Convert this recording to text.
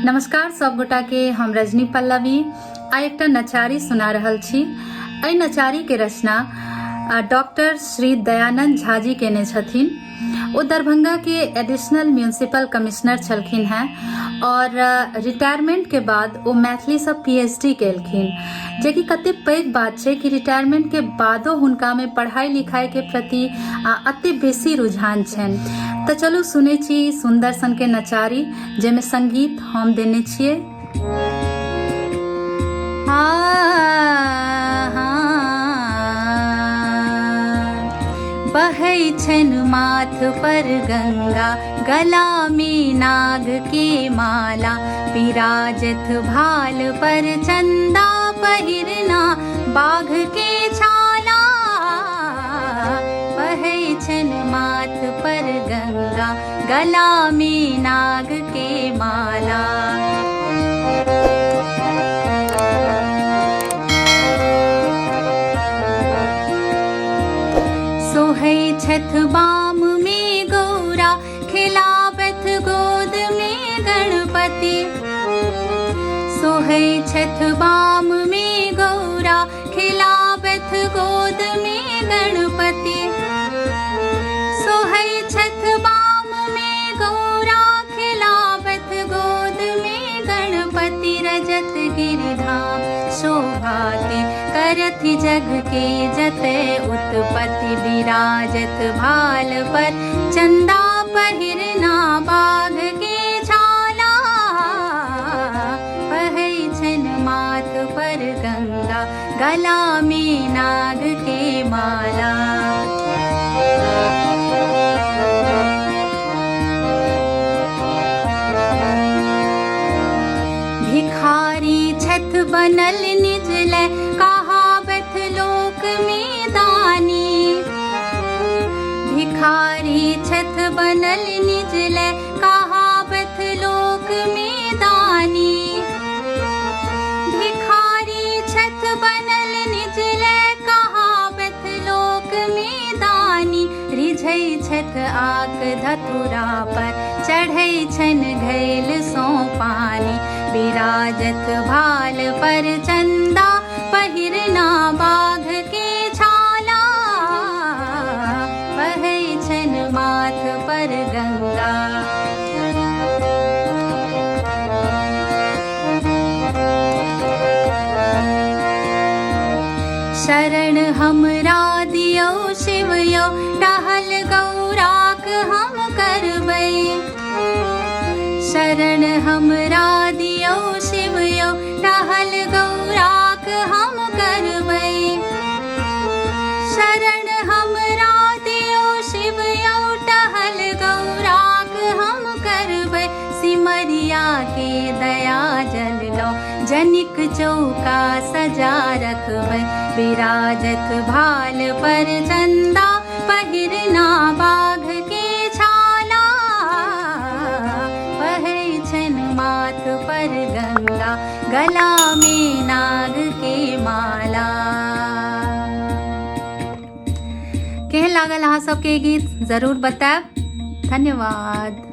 नमस्कार सब गोटा के, हम रजनी पल्लवी आ एकटा नचारी सुना रहल छी। एहि नचारी के रचना डॉक्टर श्री दयानंद झा जी केने छथिन। ओ दरभंगा के एडिशनल म्यूनिसिपल कमिश्नर छलखिन हैं और रिटायरमेंट के बाद ओ मैथिली से पीएचडी केलखिन, जेकि कते पैघ बात छै कि रिटायरमेंट के बादो हुनका में पढ़ाई लिखाई के प्रति अति बेसी रुझान छनि। तो चलू सुनै छी सुंदर सन के नचारी, जेमे संगीत हम देने छियै। बहै छनि माथ पर गंगा, गला में नाग के माला, विराजत भाल पर चंदा, पहिरना बाघ के छाला। बहै छनि माथ पर गंगा, गला में नाग के माला। सोहै छथ बाम में गौरा, खिलावथ गोद में गणपति। सोहै छथ बाम में गौरा, खिलावथ गोद में गणपति। सोहै छथ बाम में गौरा, खिलावथ गोद में गणपति। रजत गिरिधाम शोभा के, करथ जग के जते उत्पत्ति। विराजत भाल पर चंदा, पहिरना बाघ के छाला। बहै छनि माथ पर गंगा, गला में नाग के माला। भिखारी छथ बनल निजलै, कहावत लोक में दानी। भिखारी छथ बनल निजलै, कहावत लोक में दानी। भिखारी छथ बनल निजलै, कहावत लोक में दानी। रिझै छथ आक धतुरा पर, चढ़ै छनि घैल सो पानी। विराजत भाल पर चंदा, पहिरना बाघ के छाला। बहै छनि माथ पर गंगा। शरण हमरा दियौ शिव यौ, टहल गौराक हम करबै। शरण हमरा दियौ शिव यौ, टहल गौराक हम करबै। शरण हमरा दियौ शिव यौ, टहल गौराक हम करबै। सिमरिया के दया जल लो, जनिक चौका सजा रखबै। विराजत भाल पर चंदा, पहिरना बाघ के छाला। बहै छनि माथ पर गंगा, गला में नाग के माला। केहन लागल अहाँ सबके गीत जरूर बताएब। धन्यवाद।